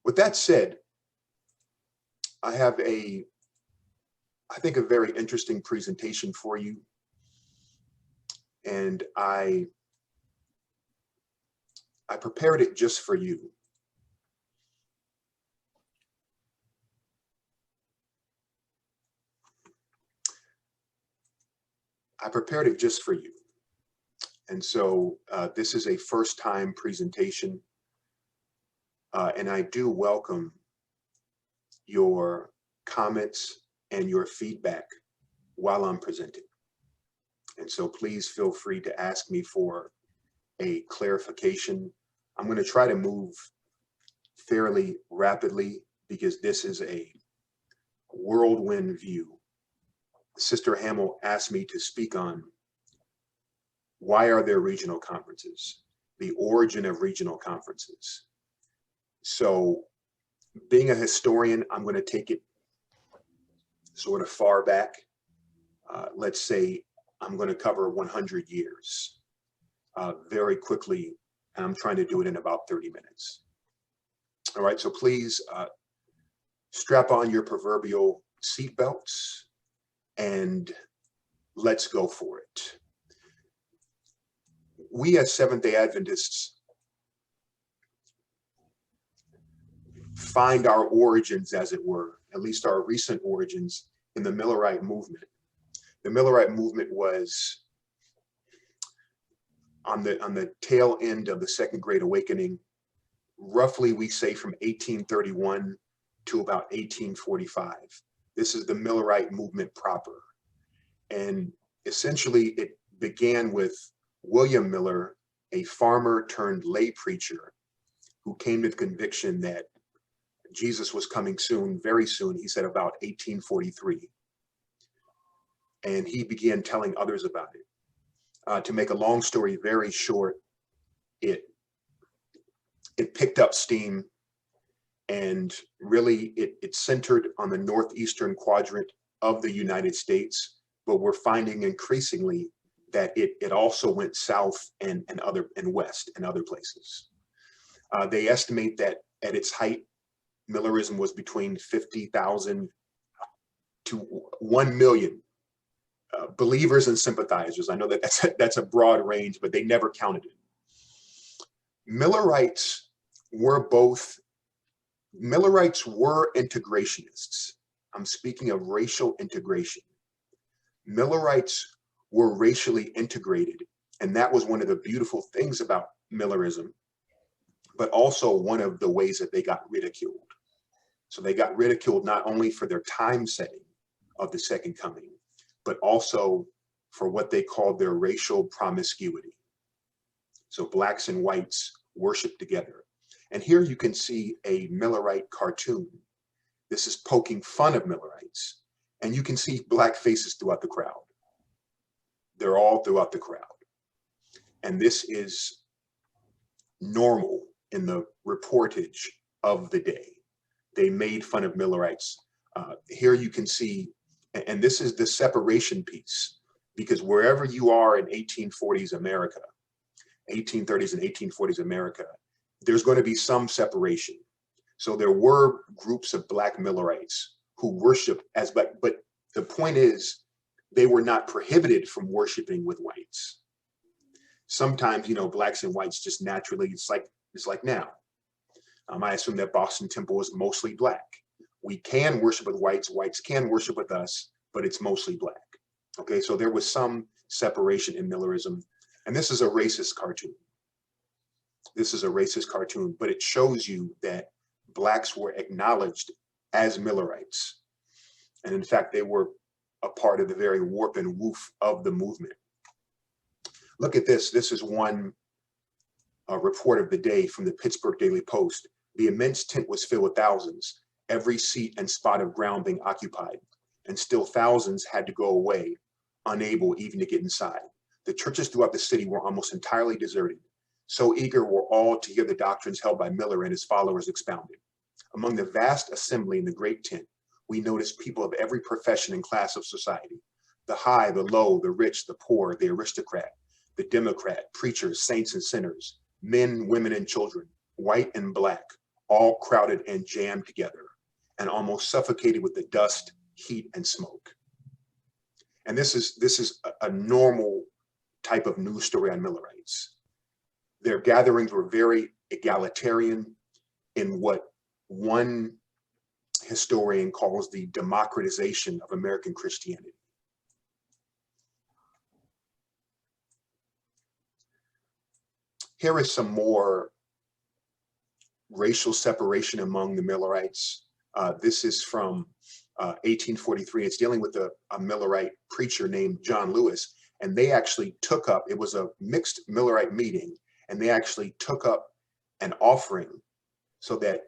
With that said, I have I think a very interesting presentation for you. And I prepared it just for you. I prepared it just for you. And so this is a first time presentation. And I do welcome your comments and your feedback while I'm presenting. And so please feel free to ask me for a clarification. I'm going to try to move fairly rapidly because this is a whirlwind view. Sister Hamill asked me to speak on why are there regional conferences, the origin of regional conferences. So being a historian, I'm going to take it sort of far back. Let's say I'm going to cover 100 years very quickly, and I'm trying to do it in about 30 minutes. All right, so please strap on your proverbial seatbelts and let's go for it. We as Seventh-day Adventists find our origins, as it were, at least our recent origins, in the Millerite movement. The Millerite movement was on the tail end of the Second Great Awakening, roughly we say from 1831 to about 1845. This is the Millerite movement proper. And essentially it began with William Miller, a farmer turned lay preacher who came to the conviction that Jesus was coming soon, very soon. He said about 1843. And he began telling others about it. To make a long story very short, it picked up steam, and really it centered on the northeastern quadrant of the United States, but we're finding increasingly that it also went south and west and other places. They estimate that at its height, Millerism was between 50,000 to 1 million believers and sympathizers. I know that that's a broad range, but they never counted it. Millerites were integrationists. I'm speaking of racial integration. Millerites were racially integrated, and that was one of the beautiful things about Millerism, but also one of the ways that they got ridiculed. So they got ridiculed not only for their time setting of the Second Coming, but also for what they called their racial promiscuity. So blacks and whites worship together. And here you can see a Millerite cartoon. This is poking fun of Millerites. And you can see black faces throughout the crowd. They're all throughout the crowd. And this is normal in the reportage of the day. They made fun of Millerites. Here you can see, and this is the separation piece, because wherever you are in 1840s America, 1830s and 1840s America, there's going to be some separation. So there were groups of black Millerites who worshiped as black, but the point is they were not prohibited from worshiping with whites. Sometimes, blacks and whites just naturally, it's like now. I assume that Boston Temple is mostly black. We can worship with whites, whites can worship with us, but it's mostly black. Okay, so there was some separation in Millerism. And this is a racist cartoon. This is a racist cartoon, but it shows you that blacks were acknowledged as Millerites. And in fact, they were a part of the very warp and woof of the movement. Look at this. This is one report of the day from the Pittsburgh Daily Post. The immense tent was filled with thousands, every seat and spot of ground being occupied, and still thousands had to go away, unable even to get inside. The churches throughout the city were almost entirely deserted. So eager were all to hear the doctrines held by Miller and his followers expounded. Among the vast assembly in the great tent, we noticed people of every profession and class of society, the high, the low, the rich, the poor, the aristocrat, the Democrat, preachers, saints and sinners, men, women, and children, white and black, all crowded and jammed together and almost suffocated with the dust, heat, and smoke. And this is a normal type of news story on Millerites. Their gatherings were very egalitarian in what one historian calls the democratization of American Christianity. Here is some more racial separation among the Millerites. This is from 1843. It's dealing with a Millerite preacher named John Lewis. And they actually took up, it was a mixed Millerite meeting, and they actually took up an offering so that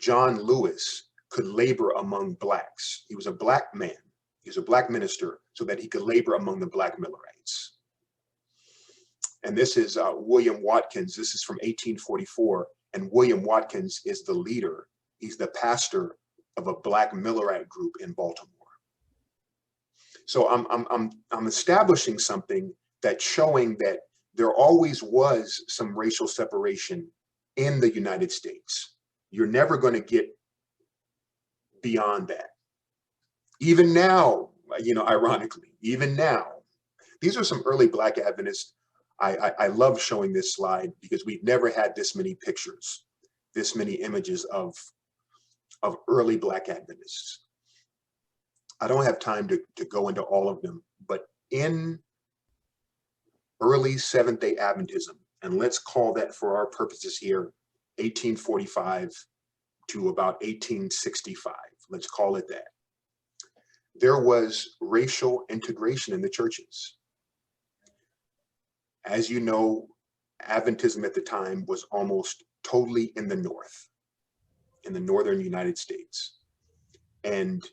John Lewis could labor among blacks. He was a black man. He was a black minister so that he could labor among the black Millerites. And this is William Watkins. This is from 1844. And William Watkins is the leader. He's the pastor of a black Millerite group in Baltimore. So I'm establishing something that's showing that there always was some racial separation in the United States. You're never going to get beyond that. Even now, ironically, even now, these are some early Black Adventists. I love showing this slide because we've never had this many pictures, this many images of early Black Adventists. I don't have time to go into all of them, but in early Seventh-day Adventism, and let's call that for our purposes here, 1845 to about 1865, let's call it that. There was racial integration in the churches. As you know, Adventism at the time was almost totally in the north, in the northern United States. And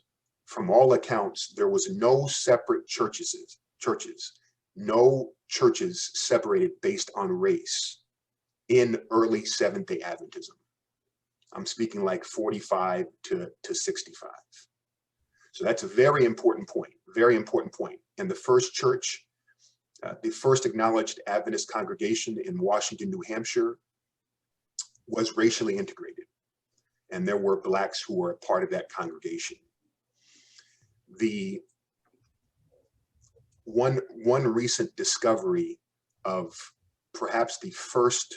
from all accounts, there was no separate churches, no churches separated based on race in early Seventh-day Adventism. I'm speaking like 45 to 65. So that's a very important point, very important point. And the first church, the first acknowledged Adventist congregation in Washington, New Hampshire, was racially integrated. And there were Blacks who were a part of that congregation. The one recent discovery of perhaps the first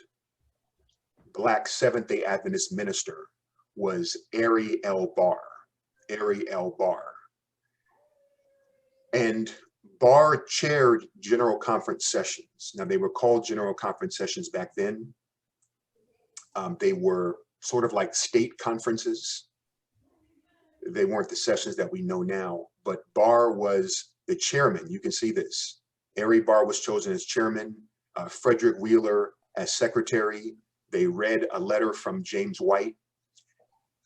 Black Seventh-day Adventist minister was Ari L. Barr. Ari L. Barr. And Barr chaired General Conference sessions. Now, they were called General Conference sessions back then. They were sort of like state conferences. They weren't the sessions that we know now, but Barr was the chairman. You can see this. Ari Barr was chosen as chairman, Frederick Wheeler as secretary. They read a letter from James White.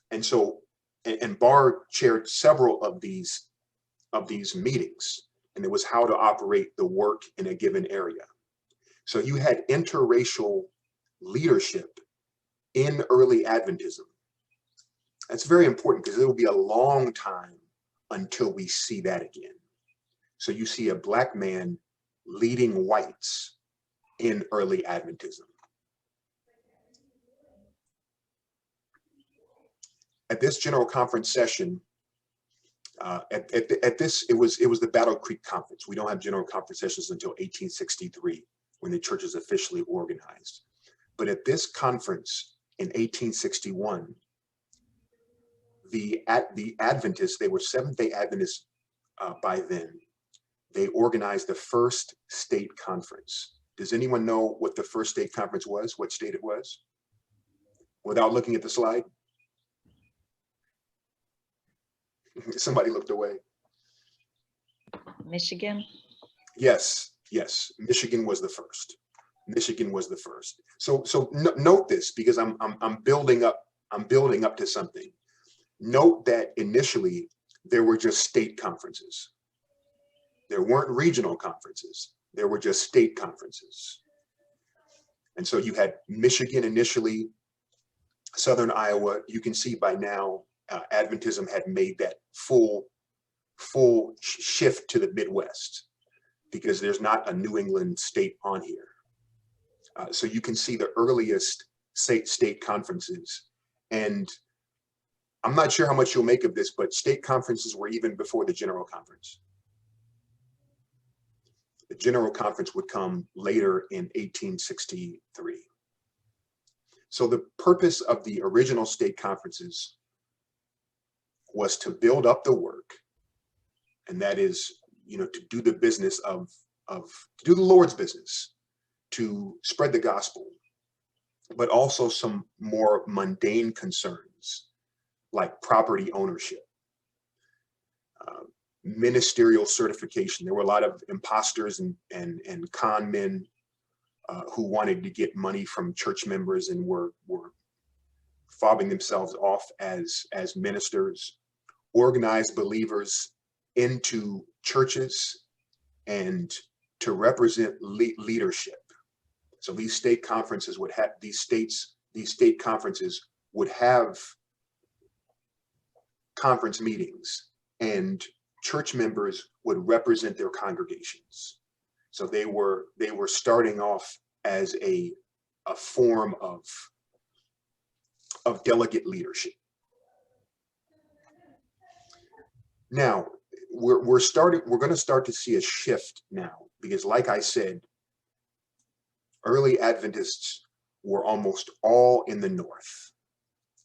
And so, and Barr chaired several of these meetings, and it was how to operate the work in a given area. So you had interracial leadership in early Adventism. That's very important because it will be a long time until we see that again. So you see a Black man leading whites in early Adventism. At this General Conference session, at this, it was the Battle Creek Conference. We don't have General Conference sessions until 1863 when the church is officially organized. But at this conference in 1861, the Adventists, they were Seventh-day Adventists by then, they organized the first state conference. Does anyone know what the first state conference was, what state it was? Without looking at the slide? Somebody looked away. Michigan? Yes, yes, Michigan was the first. Michigan was the first. So note this because I'm building up to something. Note that initially there were just state conferences. There weren't regional conferences. There were just state conferences. And so you had Michigan initially, Southern Iowa. You can see by now Adventism had made that full shift to the Midwest because there's not a New England state on here. So you can see the earliest state conferences And I'm not sure how much you'll make of this, but state conferences were even before the General Conference. The General Conference would come later in 1863. So the purpose of the original state conferences was to build up the work, and that is, to do the business to do the Lord's business, to spread the gospel, but also some more mundane concerns like property ownership, ministerial certification. There were a lot of imposters and con men who wanted to get money from church members and were fobbing themselves off as ministers, organized believers into churches and to represent leadership. So these state conferences would have these state conferences would have conference meetings, and church members would represent their congregations. So they were starting off as a form of delegate leadership. Now we're going to start to see a shift now, because like I said, early Adventists were almost all in the North,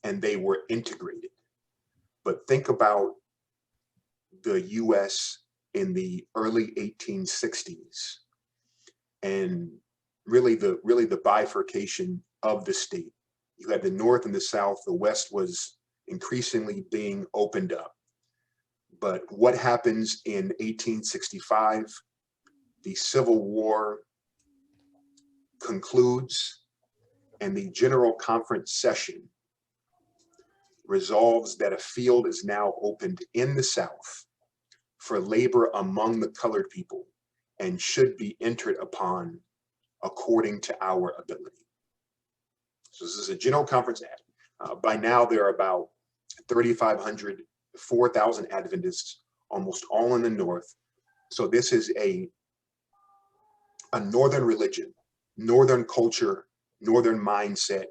and they were integrated. But think about the US in the early 1860s, and really the bifurcation of the state. You had the North and the South. The West was increasingly being opened up. But what happens in 1865? The Civil War concludes, and the General Conference session resolves that a field is now opened in the South for labor among the colored people and should be entered upon according to our ability. So this is a General Conference Act. By now, there are about 3,500, 4,000 Adventists, almost all in the North. So this is a Northern religion, Northern culture, Northern mindset,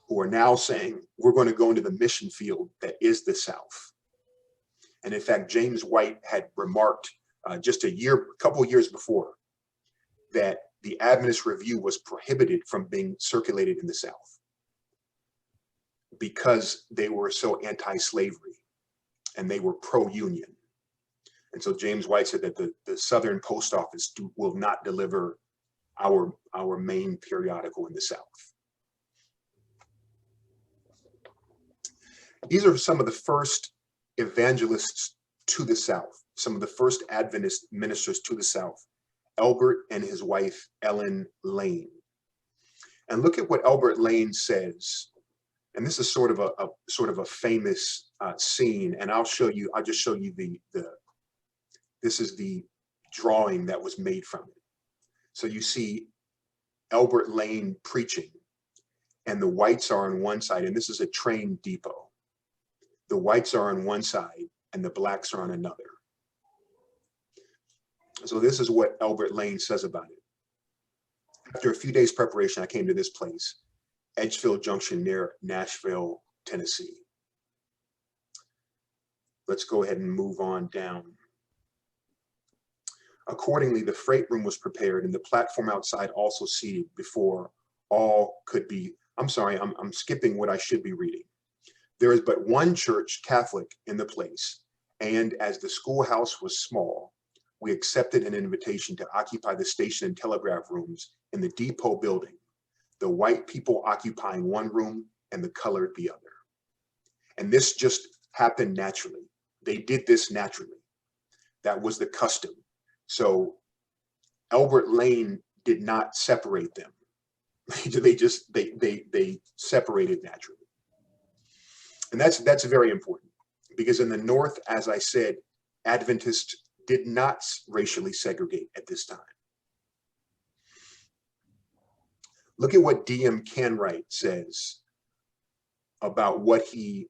who are now saying, we're going to go into the mission field that is the South. And in fact, James White had remarked just a couple of years before, that the Adventist Review was prohibited from being circulated in the South because they were so anti-slavery and they were pro-union. And so James White said that the Southern Post Office will not deliver our main periodical in the South. These are some of the first evangelists to the South, some of the first Adventist ministers to the South, Albert and his wife, Ellen Lane. And look at what Albert Lane says. And this is sort of a famous scene. And I'll just show you this is the drawing that was made from it. So you see Albert Lane preaching, and the whites are on one side, and this is a train depot. The whites are on one side and the blacks are on another. So this is what Albert Lane says about it. After a few days preparation, I came to this place, Edgefield Junction near Nashville, Tennessee. Let's go ahead and move on down. Accordingly, the freight room was prepared and the platform outside also seated before all could be. I'm sorry, I'm skipping what I should be reading. There is but one church, Catholic, in the place, and as the schoolhouse was small, we accepted an invitation to occupy the station and telegraph rooms in the depot building, the white people occupying one room and the colored the other. And this just happened naturally. They did this naturally. That was the custom. So Albert Lane did not separate them. They separated naturally. And that's very important, because in the North, as I said, Adventists did not racially segregate at this time. Look at what D.M. Canwright says about what he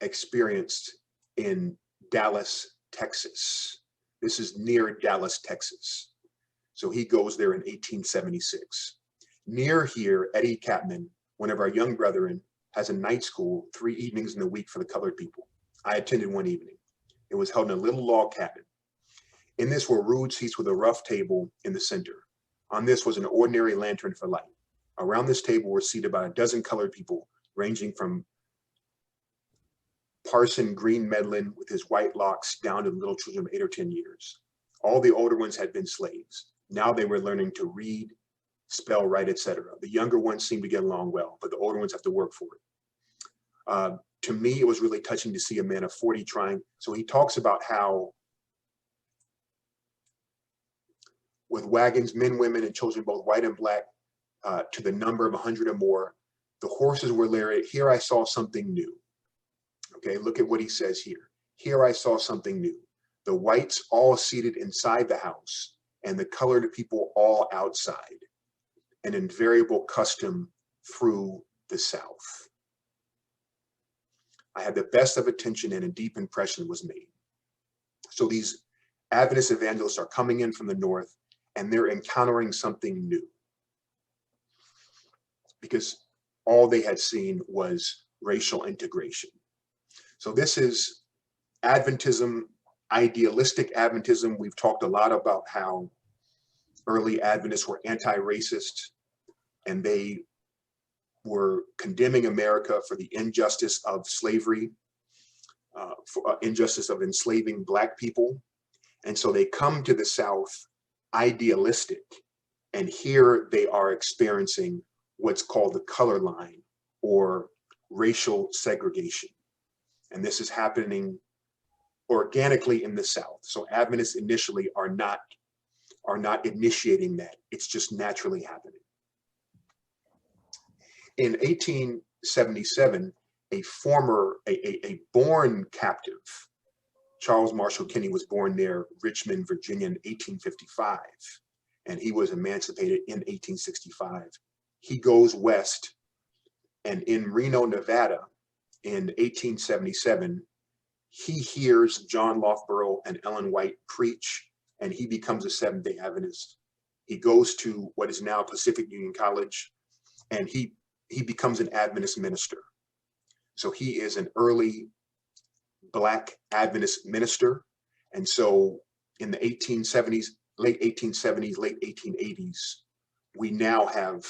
experienced in Dallas, Texas. This is near Dallas, Texas. So he goes there in 1876. Near here, Eddie Capman, one of our young brethren, has a night school 3 evenings in the week for the colored people. I attended one evening. It was held in a little log cabin. In this were rude seats with a rough table in the center. On this was an ordinary lantern for light. Around this table were seated about a dozen colored people, ranging from Parson Green Medlin with his white locks down to little children of 8 or 10 years. All the older ones had been slaves. Now they were learning to read, spell, write, etc. The younger ones seemed to get along well, but the older ones have to work for it. To me, it was really touching to see a man of 40 trying. So he talks about how with wagons, men, women, and children, both white and black, to the number of 100 or more, the horses were laid. Here I saw something new. Okay, look at what he says here. Here I saw something new. The whites all seated inside the house, and the colored people all outside. An invariable custom through the South. I had the best of attention, and a deep impression was made. So these Adventist evangelists are coming in from the North, and they're encountering something new, because all they had seen was racial integration. So this is Adventism, idealistic Adventism. We've talked a lot about how early Adventists were anti-racist, and they were condemning America for the injustice of slavery, for injustice of enslaving Black people. And so they come to the South idealistic, and here they are experiencing what's called the color line or racial segregation. And this is happening organically in the South. So Adventists initially are not initiating that. It's just naturally happening. In 1877, a born captive, Charles Marshall Kinney, was born near Richmond, Virginia in 1855, and he was emancipated in 1865. He goes west, and in Reno, Nevada, in 1877, he hears John Loughborough and Ellen White preach, and he becomes a Seventh-day Adventist. He goes to what is now Pacific Union College, and he becomes an Adventist minister. So he is an early Black Adventist minister. And so in the 1870s, late 1870s, late 1880s, we now have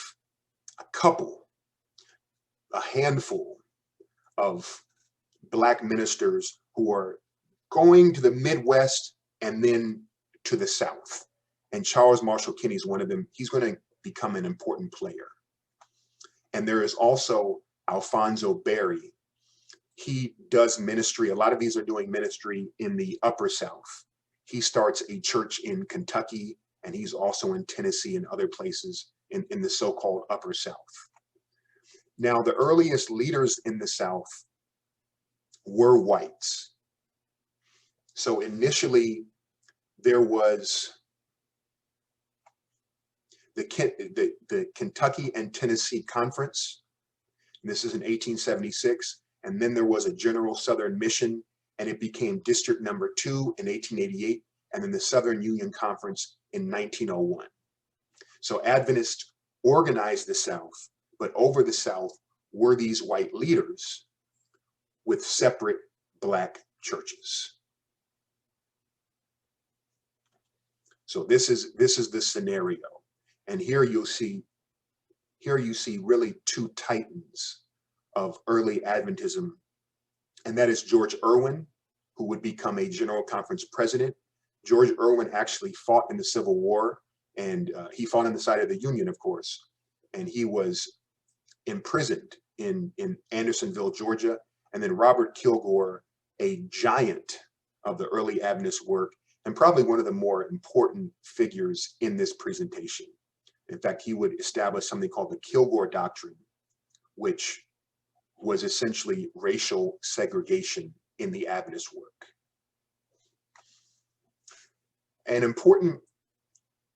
a handful of Black ministers who are going to the Midwest and then to the South. And Charles Marshall Kinney is one of them. He's going to become an important player. And there is also Alfonso Berry. He does ministry. A lot of these are doing ministry in the Upper South. He starts a church in Kentucky, and he's also in Tennessee and other places in the so-called Upper South. Now, the earliest leaders in the South were whites. So initially, there was the Kentucky and Tennessee Conference. This is in 1876. And then there was a General Southern Mission, and it became District Number 2 in 1888, and then the Southern Union Conference in 1901. So Adventists organized the South, but over the South were these white leaders with separate Black churches. So this is the scenario. And here you see really two titans of early Adventism, and that is George Irwin, who would become a General Conference president. George Irwin actually fought in the Civil War, and he fought on the side of the Union, of course, and he was imprisoned in Andersonville, Georgia. And then Robert Kilgore, a giant of the early Adventist work, and probably one of the more important figures in this presentation. In fact, he would establish something called the Kilgore Doctrine, which was essentially racial segregation in the Adventist work. An important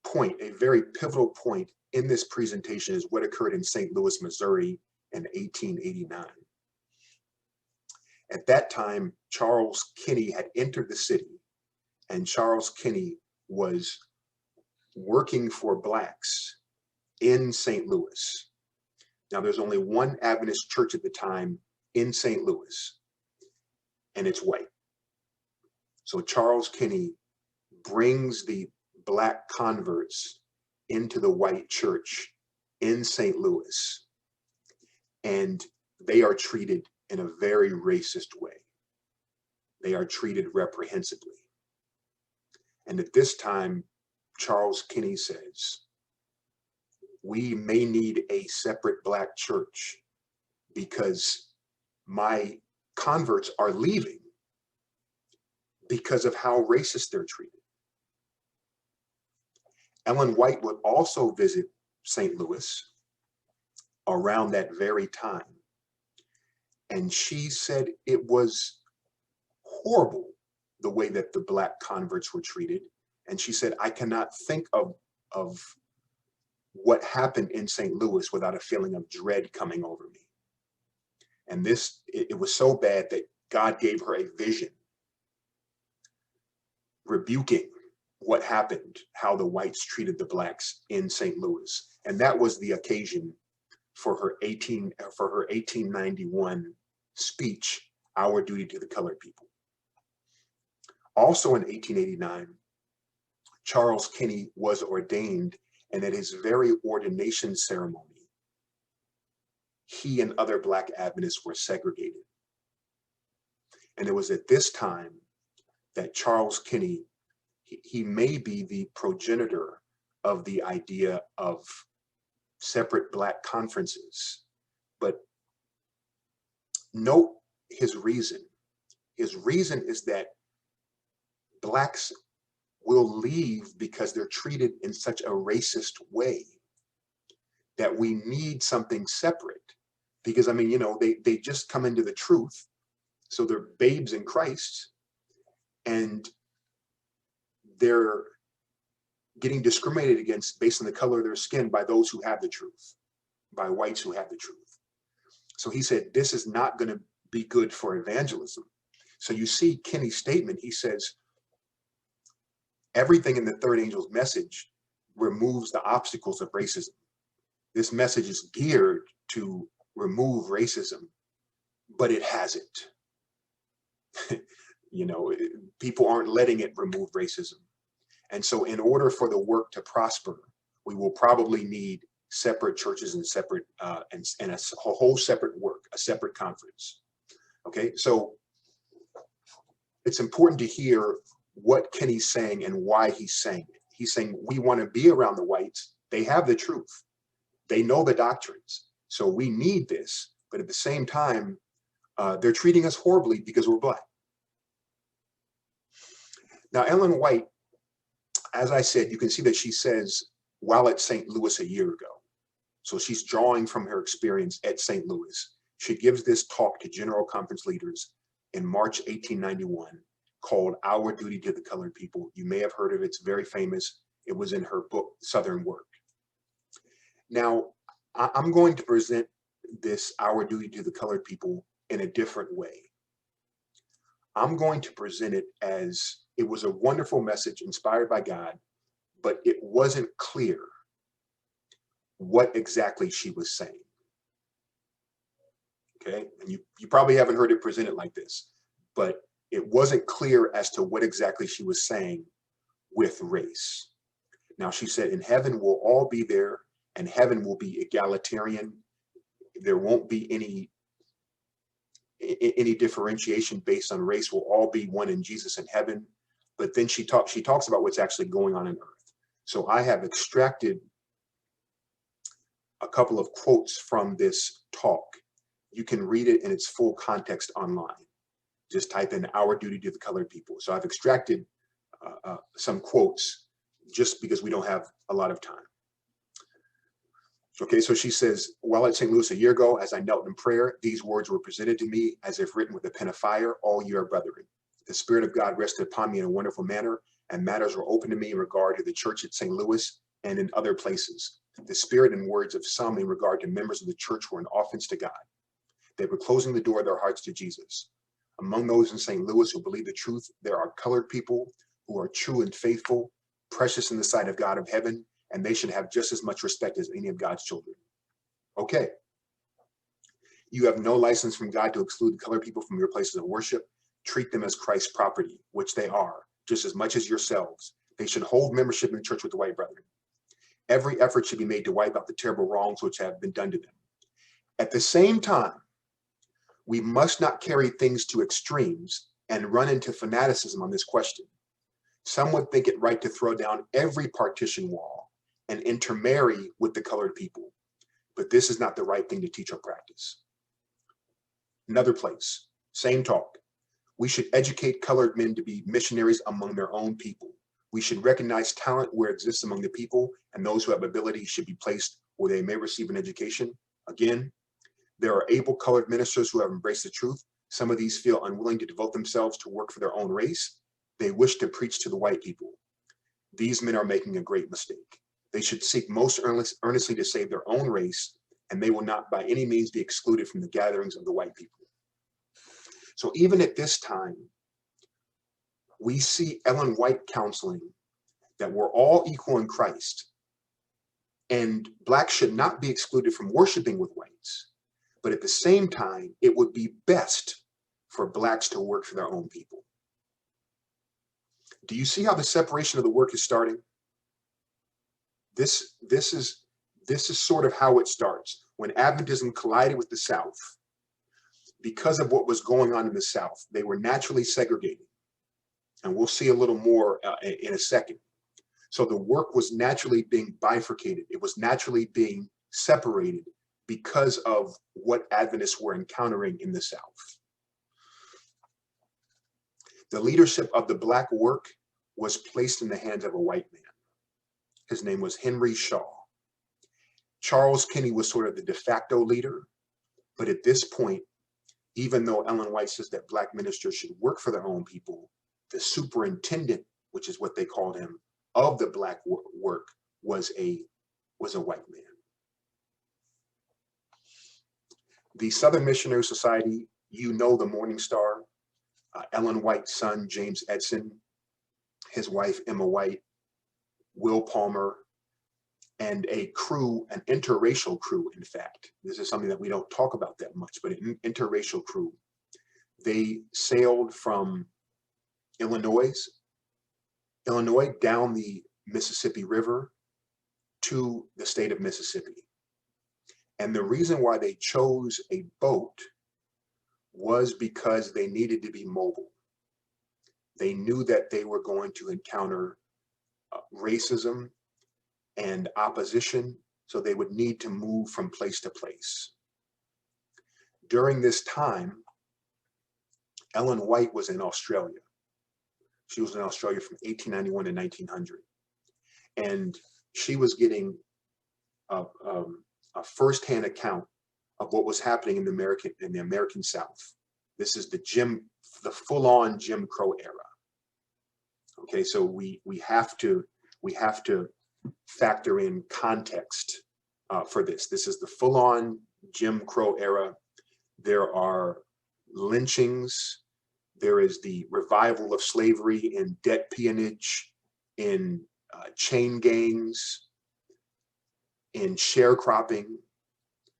point, a very pivotal point in this presentation, is what occurred in St. Louis, Missouri in 1889. At that time, Charles Kinney had entered the city, and Charles Kinney was working for Blacks in St. Louis. Now, there's only one Adventist church at the time in St. Louis, and it's white. So Charles Kinney brings the black converts into the white church in St. Louis, and they are treated in a very racist way. They are treated reprehensibly. And at this time, Charles Kinney says, we may need a separate black church because my converts are leaving because of how racist they're treated. Ellen White would also visit St. Louis around that very time. And she said it was horrible the way that the black converts were treated. And she said, I cannot think of what happened in St. Louis without a feeling of dread coming over me. And it was so bad that God gave her a vision rebuking what happened, how the whites treated the blacks in St. Louis. And that was the occasion for her 1891 speech, Our Duty to the Colored People. Also in 1889, Charles Kinney was ordained, and at his very ordination ceremony, he and other black Adventists were segregated. And it was at this time that Charles Kinney, he may be the progenitor of the idea of separate black conferences. But note his reason. His reason is that blacks will leave because they're treated in such a racist way that we need something separate. Because, I mean, you know, they just come into the truth. So they're babes in Christ, and they're getting discriminated against based on the color of their skin by those who have the truth, by whites who have the truth. So he said, this is not going to be good for evangelism. So you see Kinney's statement, he says, everything in the third angel's message removes the obstacles of racism. This message is geared to remove racism, but it hasn't. You know, people aren't letting it remove racism. And so in order for the work to prosper, we will probably need separate churches and separate and a whole separate work, a separate conference. Okay, so it's important to hear what Kinney's saying and why he's saying it. He's saying we want to be around the whites. They have the truth. They know the doctrines. So we need this. But at the same time, they're treating us horribly because we're black. Now, Ellen White, as I said, you can see that she says, while at St. Louis a year ago. So she's drawing from her experience at St. Louis. She gives this talk to General Conference leaders in March 1891 called Our Duty to the Colored People. You may have heard of it. It's very famous. It was in her book, Southern Work. Now, I'm going to present this Our Duty to the Colored People in a different way. I'm going to present it as it was a wonderful message inspired by God, but it wasn't clear what exactly she was saying. Okay, and you probably haven't heard it presented like this, but it wasn't clear as to what exactly she was saying with race. Now, she said, in heaven we'll all be there, and heaven will be egalitarian. There won't be any differentiation based on race. We'll all be one in Jesus in heaven. But then she talks about what's actually going on earth. So I have extracted a couple of quotes from this talk. You can read it in its full context online. Just type in Our Duty to the Colored People. So I've extracted some quotes just because we don't have a lot of time. Okay, so she says, while at St. Louis a year ago, as I knelt in prayer, these words were presented to me as if written with a pen of fire, all ye are brethren. The Spirit of God rested upon me in a wonderful manner, and matters were open to me in regard to the church at St. Louis and in other places. The spirit and words of some in regard to members of the church were an offense to God. They were closing the door of their hearts to Jesus. Among those in St. Louis who believe the truth, there are colored people who are true and faithful, precious in the sight of God of heaven, and they should have just as much respect as any of God's children. Okay, You have no license from God to exclude colored people from your places of worship. Treat them as Christ's property, which they are, just as much as yourselves. They should hold membership in the church with the white brethren. Every effort should be made to wipe out the terrible wrongs which have been done to them. At the same time, we must not carry things to extremes and run into fanaticism on this question. Some would think it right to throw down every partition wall and intermarry with the colored people, but this is not the right thing to teach or practice. Another place, same talk. We should educate colored men to be missionaries among their own people. We should recognize talent where it exists among the people, and those who have ability should be placed where they may receive an education. Again, there are able colored ministers who have embraced the truth. Some of these feel unwilling to devote themselves to work for their own race. They wish to preach to the white people. These men are making a great mistake. They should seek most earnestly to save their own race, and they will not by any means be excluded from the gatherings of the white people. So even at this time, we see Ellen White counseling that we're all equal in Christ, and blacks should not be excluded from worshiping with whites. But at the same time, it would be best for blacks to work for their own people. Do you see how the separation of the work is starting? This is sort of how it starts. When Adventism collided with the South, because of what was going on in the South, they were naturally segregated. And we'll see a little more in a second. So the work was naturally being bifurcated. It was naturally being separated because of what Adventists were encountering in the South. The leadership of the black work was placed in the hands of a white man. His name was Henry Shaw. Charles Kinney was sort of the de facto leader, but at this point, even though Ellen White says that black ministers should work for their own people, the superintendent, which is what they called him, of the black work was a white man. The Southern Missionary Society, you know the Morning Star, Ellen White's son, James Edson, his wife, Emma White, Will Palmer, and a crew, an interracial crew, in fact. This is something that we don't talk about that much, but an interracial crew. They sailed from Illinois down the Mississippi River to the state of Mississippi. And the reason why they chose a boat was because they needed to be mobile. They knew that they were going to encounter racism and opposition, so they would need to move from place to place. During this time, Ellen White was in Australia. She was in Australia from 1891 to 1900. And she was getting a firsthand account of what was happening in the American South. This is the full-on Jim Crow era. Okay, so we have to factor in context for this. This is the full-on Jim Crow era. There are lynchings. There is the revival of slavery in debt peonage, in chain gangs, in sharecropping.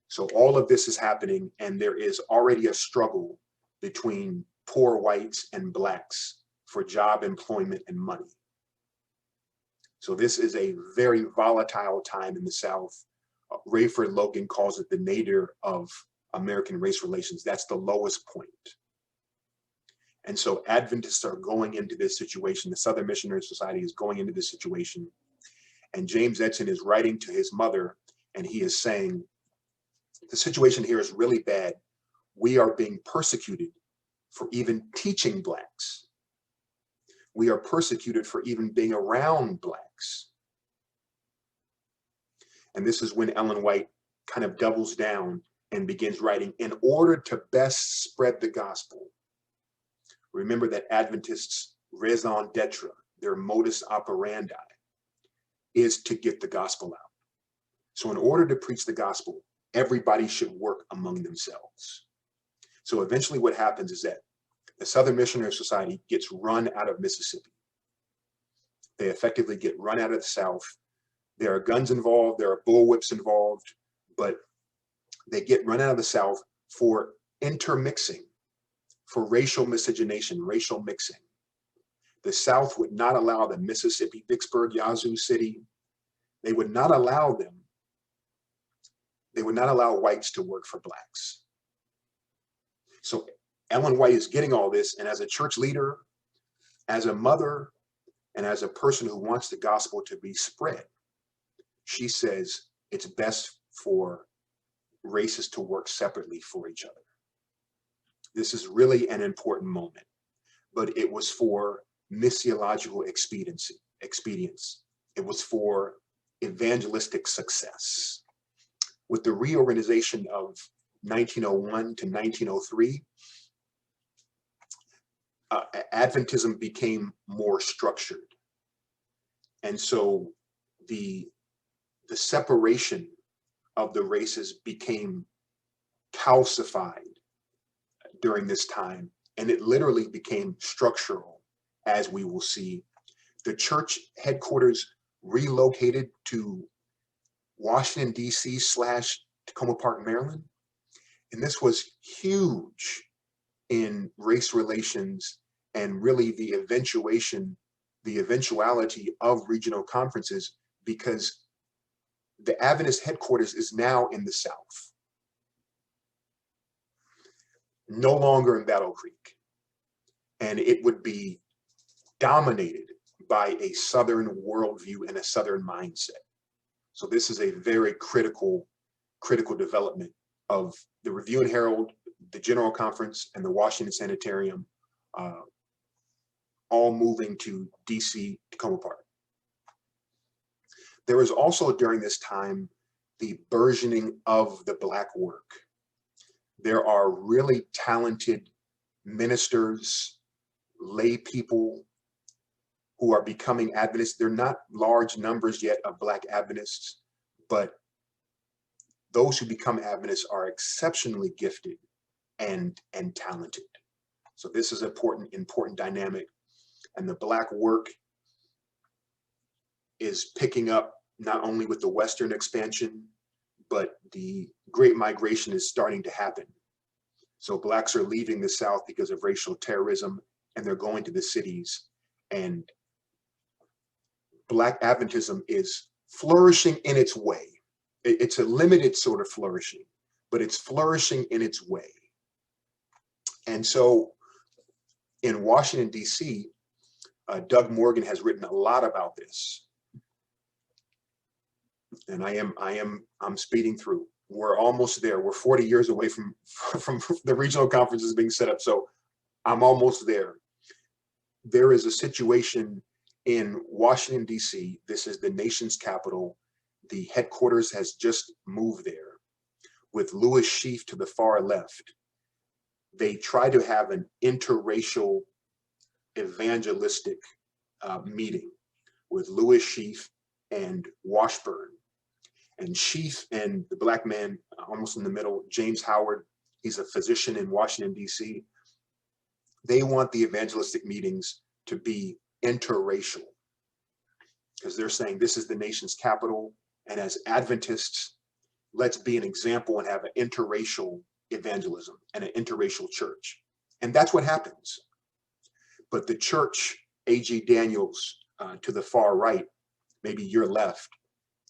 So all of this is happening, and there is already a struggle between poor whites and blacks for job, employment, and money. So this is a very volatile time in the South. Rayford Logan calls it the nadir of American race relations. That's the lowest point. And so Adventists are going into this situation. The Southern Missionary Society is going into this situation. And James Edson is writing to his mother, and he is saying, the situation here is really bad. We are being persecuted for even teaching blacks. We are persecuted for even being around blacks. And this is when Ellen White kind of doubles down and begins writing, in order to best spread the gospel. Remember that Adventists' raison d'etre, their modus operandi, is to get the gospel out. So in order to preach the gospel, everybody should work among themselves. So eventually what happens is that the Southern Missionary Society gets run out of Mississippi. They effectively get run out of the South. There are guns involved, there are bullwhips involved, but they get run out of the South for intermixing, for racial miscegenation, racial mixing. The South would not allow the Mississippi, Vicksburg, Yazoo City. They would not allow them. They would not allow whites to work for blacks. So Ellen White is getting all this, and as a church leader, as a mother, and as a person who wants the gospel to be spread, she says it's best for races to work separately for each other. This is really an important moment, but it was for missiological expedience. It was for evangelistic success. With the reorganization of 1901 to 1903, Adventism became more structured. And so the separation of the races became calcified during this time, and it literally became structural, as we will see. The church headquarters relocated to Washington, D.C. / Tacoma Park, Maryland. And this was huge in race relations and really the eventuality of regional conferences, because the Adventist headquarters is now in the South, no longer in Battle Creek. And it would be dominated by a Southern worldview and a Southern mindset. So this is a very critical development of the Review and Herald, the General Conference, and the Washington Sanitarium, all moving to DC, Tacoma Park. There was also during this time the burgeoning of the Black work. There are really talented ministers, lay people who are becoming Adventists. They're not large numbers yet of Black Adventists, but those who become Adventists are exceptionally gifted and talented. So this is an important dynamic. And the Black work is picking up not only with the Western expansion, but the Great Migration is starting to happen. So Blacks are leaving the South because of racial terrorism, and they're going to the cities. And Black Adventism is flourishing in its way. It's a limited sort of flourishing, but it's flourishing in its way. And so in Washington, D.C., Doug Morgan has written a lot about this. And I'm speeding through. We're almost there. We're 40 years away from the regional conferences being set up. So I'm almost there. There is a situation in Washington, D.C. This is the nation's capital. The headquarters has just moved there with Louis Sheaf to the far left. They try to have an interracial evangelistic meeting with Louis Sheaf and Washburn. And Sheaf and the Black man almost in the middle, James Howard, he's a physician in Washington, D.C. They want the evangelistic meetings to be interracial, because they're saying this is the nation's capital, and as Adventists, let's be an example and have an interracial evangelism and an interracial church. And that's what happens. But the church, A.G. Daniels to the far right, maybe your left,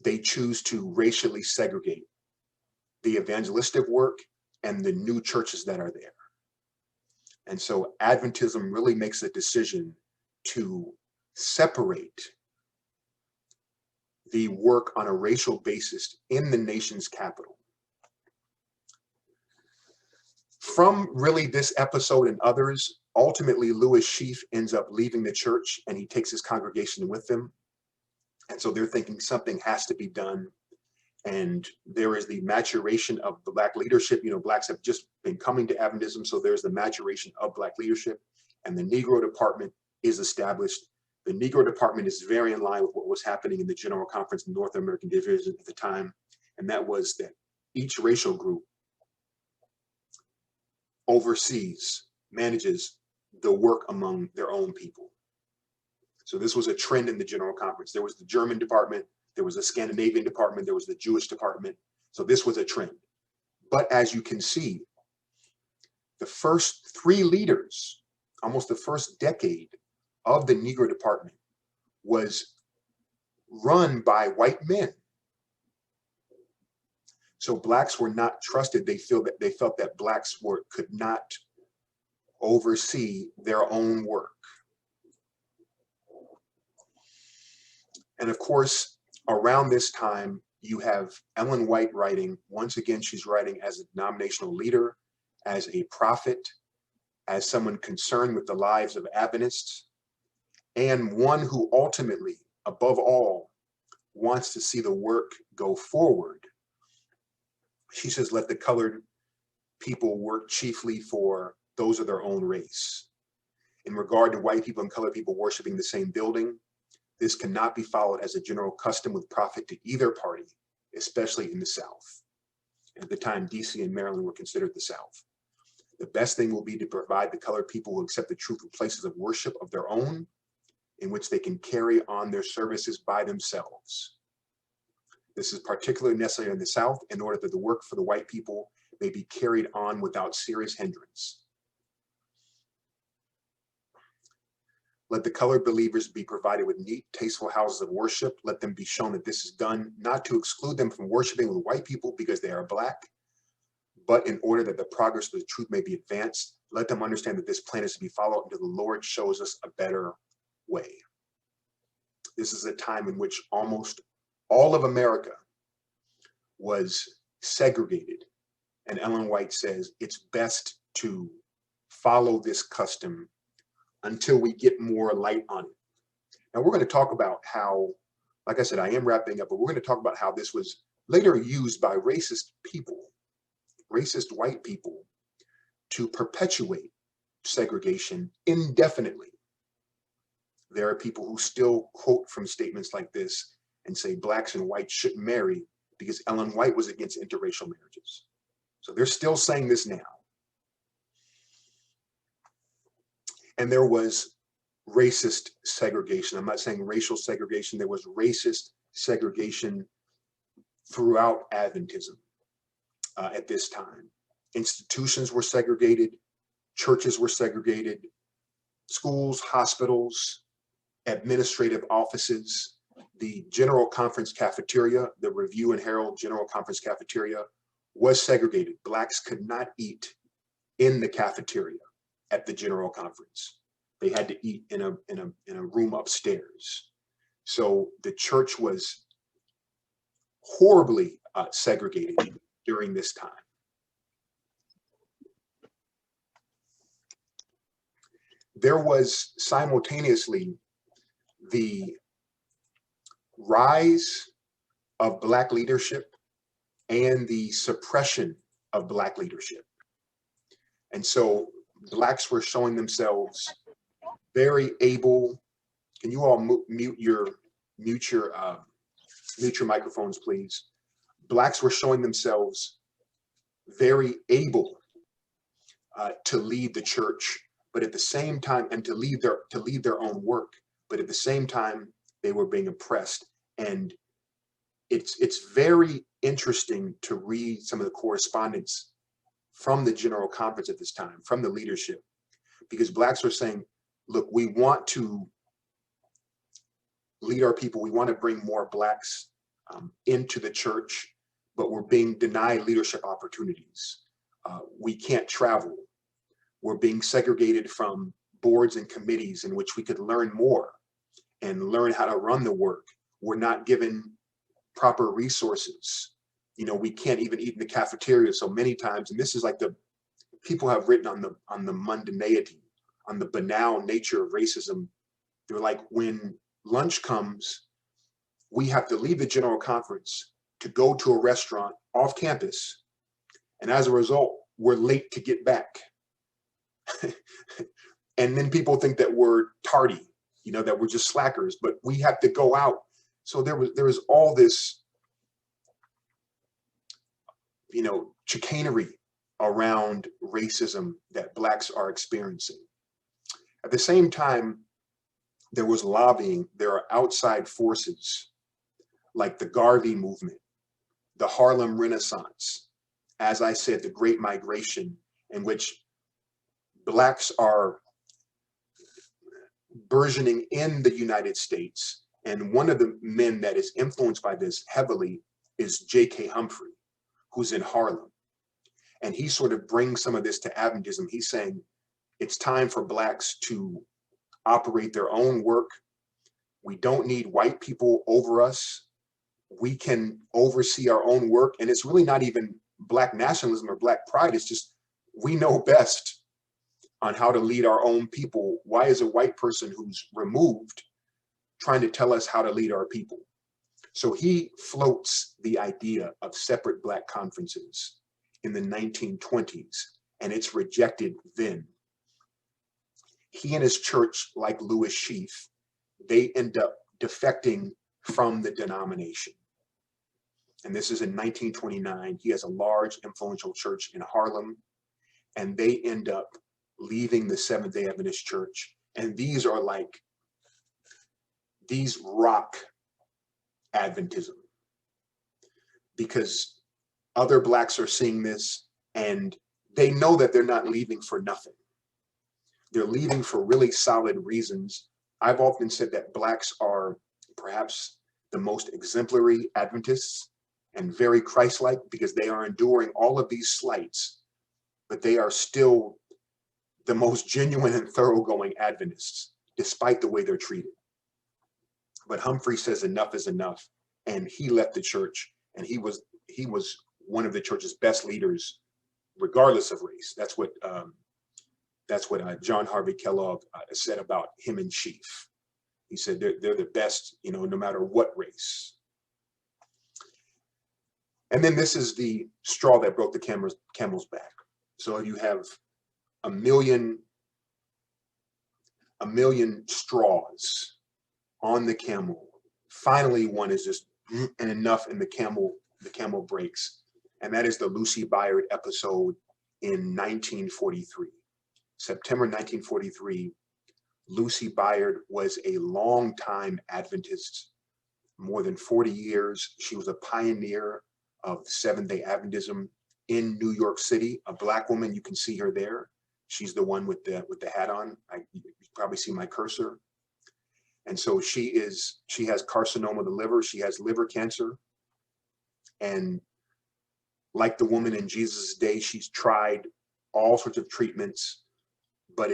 they choose to racially segregate the evangelistic work and the new churches that are there. And so Adventism really makes a decision to separate the work on a racial basis in the nation's capital. From really this episode and others, ultimately Louis Sheaf ends up leaving the church and he takes his congregation with him. And so they're thinking something has to be done. And there is the maturation of the Black leadership. You know, Blacks have just been coming to Adventism, so there's the maturation of Black leadership. And the Negro Department is established. The Negro Department is very in line with what was happening in the General Conference in North American Division at the time. And that was that each racial group oversees, manages the work among their own people. So this was a trend in the General Conference. There was the German department, there was the Scandinavian department, there was the Jewish department. So this was a trend. But as you can see, The first 3 leaders, almost the first decade of the Negro Department, was run by white men. So blacks were not trusted. They felt that blacks could not oversee their own work. And of course, around this time, you have Ellen White writing. Once again, she's writing as a denominational leader, as a prophet, as someone concerned with the lives of Adventists, and one who ultimately, above all, wants to see the work go forward. She says, let the colored people work chiefly for those of their own race. In regard to white people and colored people worshiping the same building, this cannot be followed as a general custom with profit to either party, especially in the South. And at the time, DC and Maryland were considered the South. The best thing will be to provide the colored people who accept the truth of places of worship of their own, in which they can carry on their services by themselves. This is particularly necessary in the South in order that the work for the white people may be carried on without serious hindrance. Let the colored believers be provided with neat, tasteful houses of worship. Let them be shown that this is done not to exclude them from worshiping with white people because they are black, but in order that the progress of the truth may be advanced. Let them understand that this plan is to be followed until the Lord shows us a better way. This is a time in which almost all of America was segregated. And Ellen White says it's best to follow this custom until we get more light on it. Now we're going to talk about how, like I said, I am wrapping up, but we're going to talk about how this was later used by racist people, racist white people, to perpetuate segregation indefinitely. There are people who still quote from statements like this and say blacks and whites shouldn't marry because Ellen White was against interracial marriages. So they're still saying this now. And there was racist segregation. I'm not saying racial segregation. There was racist segregation throughout Adventism at this time. Institutions were segregated, churches were segregated, schools, hospitals, administrative offices, the General Conference cafeteria, the Review and Herald General Conference cafeteria was segregated. Blacks could not eat in the cafeteria at the General Conference. They had to eat in a room upstairs. So the church was horribly segregated during this time. There was simultaneously the rise of Black leadership and the suppression of Black leadership. And so Blacks were showing themselves very able. Can you all mute your microphones, please? Blacks were showing themselves very able to lead the church, but at the same time, and to lead their own work, but at the same time, they were being oppressed. And it's very interesting to read some of the correspondence from the General Conference at this time, from the leadership, because Blacks are saying, look, we want to lead our people. We want to bring more Blacks into the church, but we're being denied leadership opportunities. We can't travel. We're being segregated from boards and committees in which we could learn more and learn how to run the work. We're not given proper resources. You know, we can't even eat in the cafeteria so many times. And this is like the people have written on the mundanity, on the banal nature of racism. They're like, when lunch comes, we have to leave the General Conference to go to a restaurant off campus. And as a result, we're late to get back. And then people think that we're tardy, you know, that we're just slackers, but we have to go out. So there was all this, you know, chicanery around racism that Blacks are experiencing. At the same time, there was lobbying. There are outside forces like the Garvey movement, the Harlem Renaissance, as I said, the Great Migration, in which Blacks are burgeoning in the United States. And one of the men that is influenced by this heavily is J.K. Humphrey, who's in Harlem. And he sort of brings some of this to Adventism. He's saying it's time for Blacks to operate their own work. We don't need white people over us. We can oversee our own work. And it's really not even Black nationalism or Black pride. It's just we know best on how to lead our own people. Why is a white person who's removed trying to tell us how to lead our people? So he floats the idea of separate Black conferences in the 1920s, and it's rejected then. He and his church, like Lewis Sheath, they end up defecting from the denomination. And this is in 1929. He has a large, influential church in Harlem, and they end up leaving the Seventh-day Adventist Church. And these are like, these rock Adventism, because other Blacks are seeing this and they know that they're not leaving for nothing. They're leaving for really solid reasons. I've often said that Blacks are perhaps the most exemplary Adventists and very Christ-like, because they are enduring all of these slights, but they are still the most genuine and thoroughgoing Adventists, despite the way they're treated. But Humphrey says enough is enough, and he left the church, and he was one of the church's best leaders, regardless of race. That's what John Harvey Kellogg said about him and Sheath. He said they're the best, no matter what race. And then this is the straw that broke the camel's back. So you have a million straws on the camel. Finally, one is just and enough, and the camel breaks. And that is the Lucy Byard episode in 1943. September 1943, Lucy Byard was a longtime Adventist, more than 40 years. She was a pioneer of Seventh-day Adventism in New York City, a Black woman. You can see her there. She's the one with the hat on. You probably see my cursor. And so she has carcinoma of the liver. She has liver cancer. And like the woman in Jesus' day, she's tried all sorts of treatments, but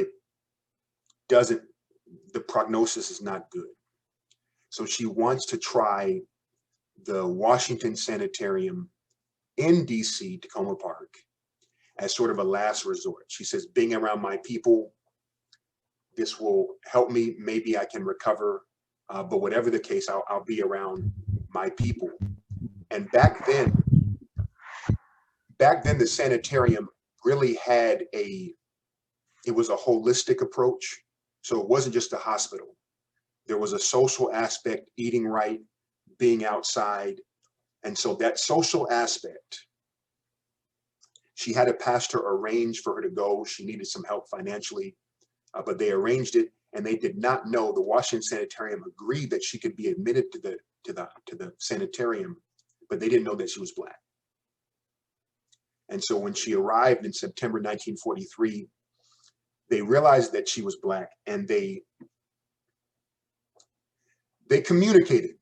the prognosis is not good. So she wants to try the Washington Sanitarium in DC, Tacoma Park, as sort of a last resort. She says, being around my people, this will help me. Maybe I can recover, but whatever the case, I'll be around my people. And back then, the sanitarium really had it was a holistic approach. So it wasn't just a hospital. There was a social aspect, eating right, being outside. And so that social aspect, she had a pastor arrange for her to go. She needed some help financially, but they arranged it, and they did not know. The Washington Sanitarium agreed that she could be admitted to the sanitarium, but they didn't know that she was Black. And so when she arrived in September 1943, they realized that she was Black, and they communicated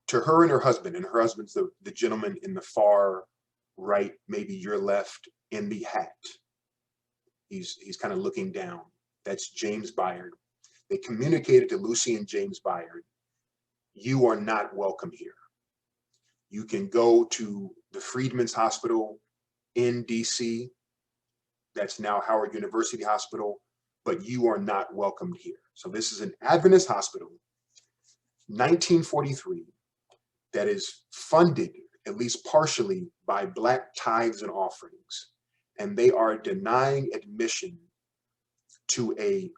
to her and her husband, and her husband's the gentleman in the far right, maybe your left, in the hat. He's kind of looking down. That's James Byard. They communicated to Lucy and James Byard, you are not welcome here. You can go to the Freedmen's Hospital in DC. That's now Howard University Hospital, but you are not welcomed here. So this is an Adventist hospital, 1943, that is funded, at least partially, by Black tithes and offerings. And they are denying admission to a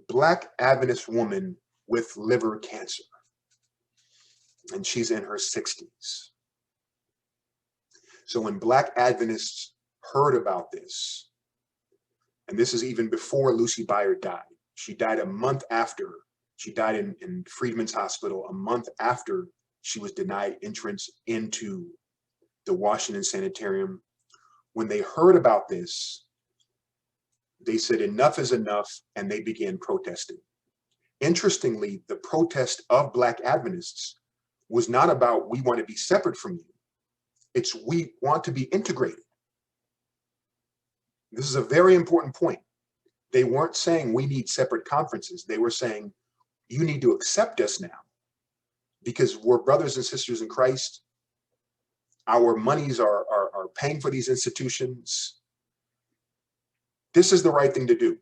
Black Adventist woman with liver cancer. And she's in her 60s. So when Black Adventists heard about this, and this is even before Lucy Byard died. She died a month after. She died in Freedmen's Hospital a month after she was denied entrance into the Washington Sanitarium. When they heard about this, They said enough is enough, and they began protesting. Interestingly, the protest of Black Adventists was not about we want to be separate from you. It's we want to be integrated. This is a very important point. They weren't saying we need separate conferences. They were saying you need to accept us now because we're brothers and sisters in Christ. Our monies are paying for these institutions. This is the right thing to do.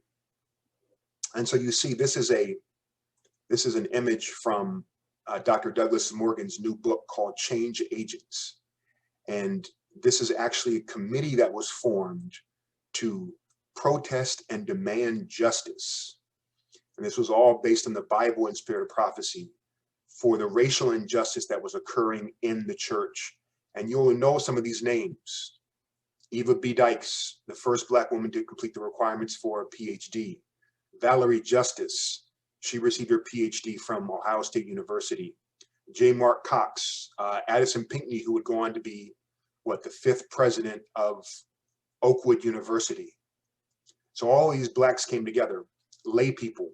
And so you see, this is an image from Dr. Douglas Morgan's new book called Change Agents. And this is actually a committee that was formed to protest and demand justice. And this was all based on the Bible and spirit of prophecy for the racial injustice that was occurring in the church. And you'll know some of these names. Eva B. Dykes, the first Black woman to complete the requirements for a PhD. Valerie Justice, she received her PhD from Ohio State University. J. Mark Cox, Addison Pinckney, who would go on to be, the 5th president of Oakwood University. So all these Blacks came together, lay people,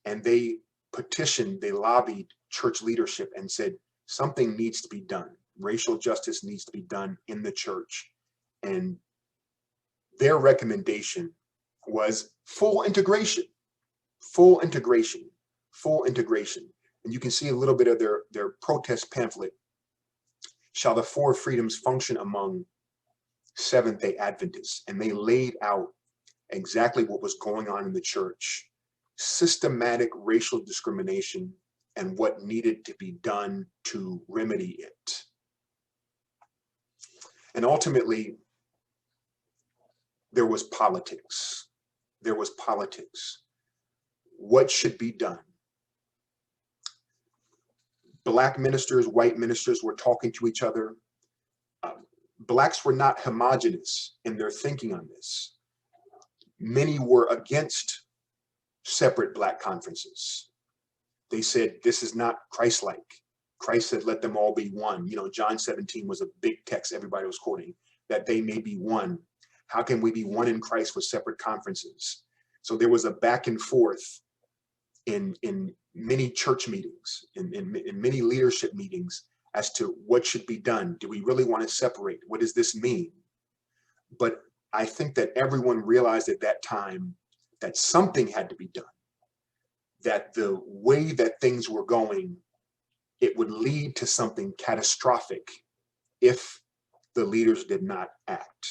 and they petitioned, they lobbied church leadership and said, something needs to be done. Racial justice needs to be done in the church. And their recommendation was full integration, full integration, full integration. And you can see a little bit of their protest pamphlet. Shall the 4 freedoms function among Seventh-day Adventists? And they laid out exactly what was going on in the church, systematic racial discrimination, and what needed to be done to remedy it. And ultimately, there was politics. There was politics. What should be done? Black ministers, white ministers were talking to each other. Blacks were not homogenous in their thinking on this. Many were against separate Black conferences. They said, this is not Christ-like. Christ said, let them all be one. You know, John 17 was a big text everybody was quoting, that they may be one. How can we be one in Christ with separate conferences? So there was a back and forth in many church meetings, in many leadership meetings as to what should be done. Do we really want to separate? What does this mean? But I think that everyone realized at that time that something had to be done, that the way that things were going, it would lead to something catastrophic if the leaders did not act.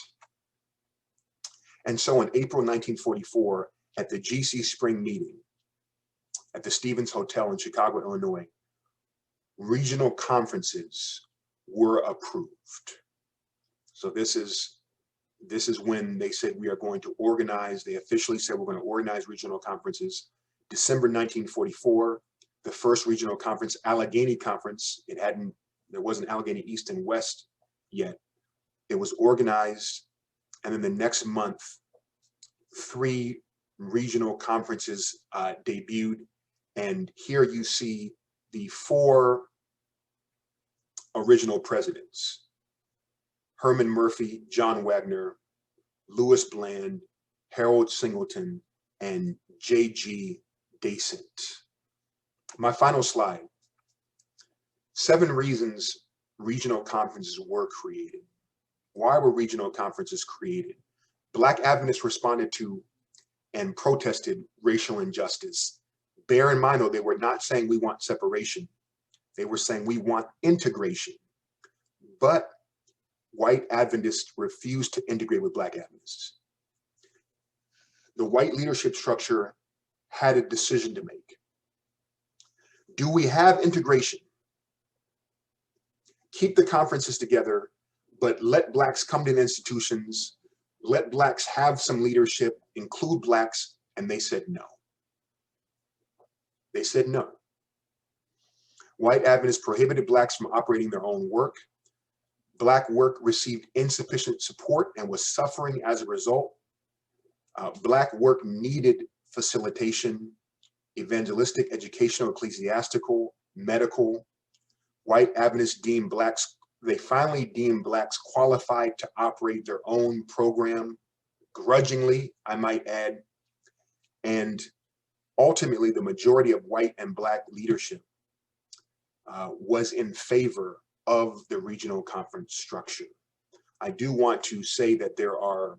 And so in April 1944, at the GC Spring meeting at the Stevens Hotel in Chicago, Illinois, regional conferences were approved. So this is when they said we are going to organize. They officially said we're going to organize regional conferences. December 1944, the first regional conference, Allegheny Conference, there wasn't Allegheny East and West yet. It was organized, and then the next month, 3 regional conferences debuted. And here you see the 4 original presidents: Herman Murphy, John Wagner, Louis Bland, Harold Singleton, and J.G. Dasent. My final slide. 7 reasons regional conferences were created. Why were regional conferences created? Black Adventists responded to and protested racial injustice. Bear in mind, though, they were not saying we want separation. They were saying we want integration. But white Adventists refused to integrate with Black Adventists. The white leadership structure had a decision to make. Do we have integration? Keep the conferences together, but let Blacks come to the institutions, let Blacks have some leadership, include Blacks, and they said no. They said no. White Adventists prohibited Blacks from operating their own work. Black work received insufficient support and was suffering as a result. Black work needed facilitation, evangelistic, educational, ecclesiastical, medical. White Adventists deemed Blacks, they finally deemed Blacks qualified to operate their own program grudgingly, I might add. And ultimately, the majority of white and Black leadership was in favor of the regional conference structure. I do want to say that there are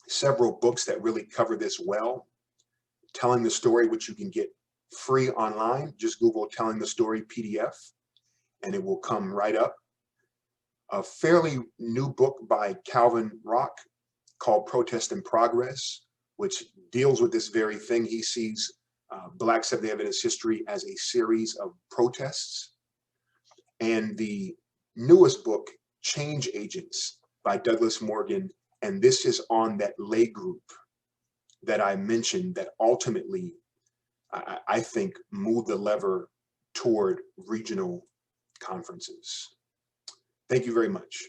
several books that really cover this well. Telling the Story, which you can get free online. Just Google Telling the Story PDF, and it will come right up. A fairly new book by Calvin Rock called Protest in Progress, which deals with this very thing. He sees Black Seventh-day Adventist history as a series of protests. And the newest book, Change Agents by Douglas Morgan, and this is on that lay group that I mentioned that ultimately, I think, moved the lever toward regional conferences. Thank you very much.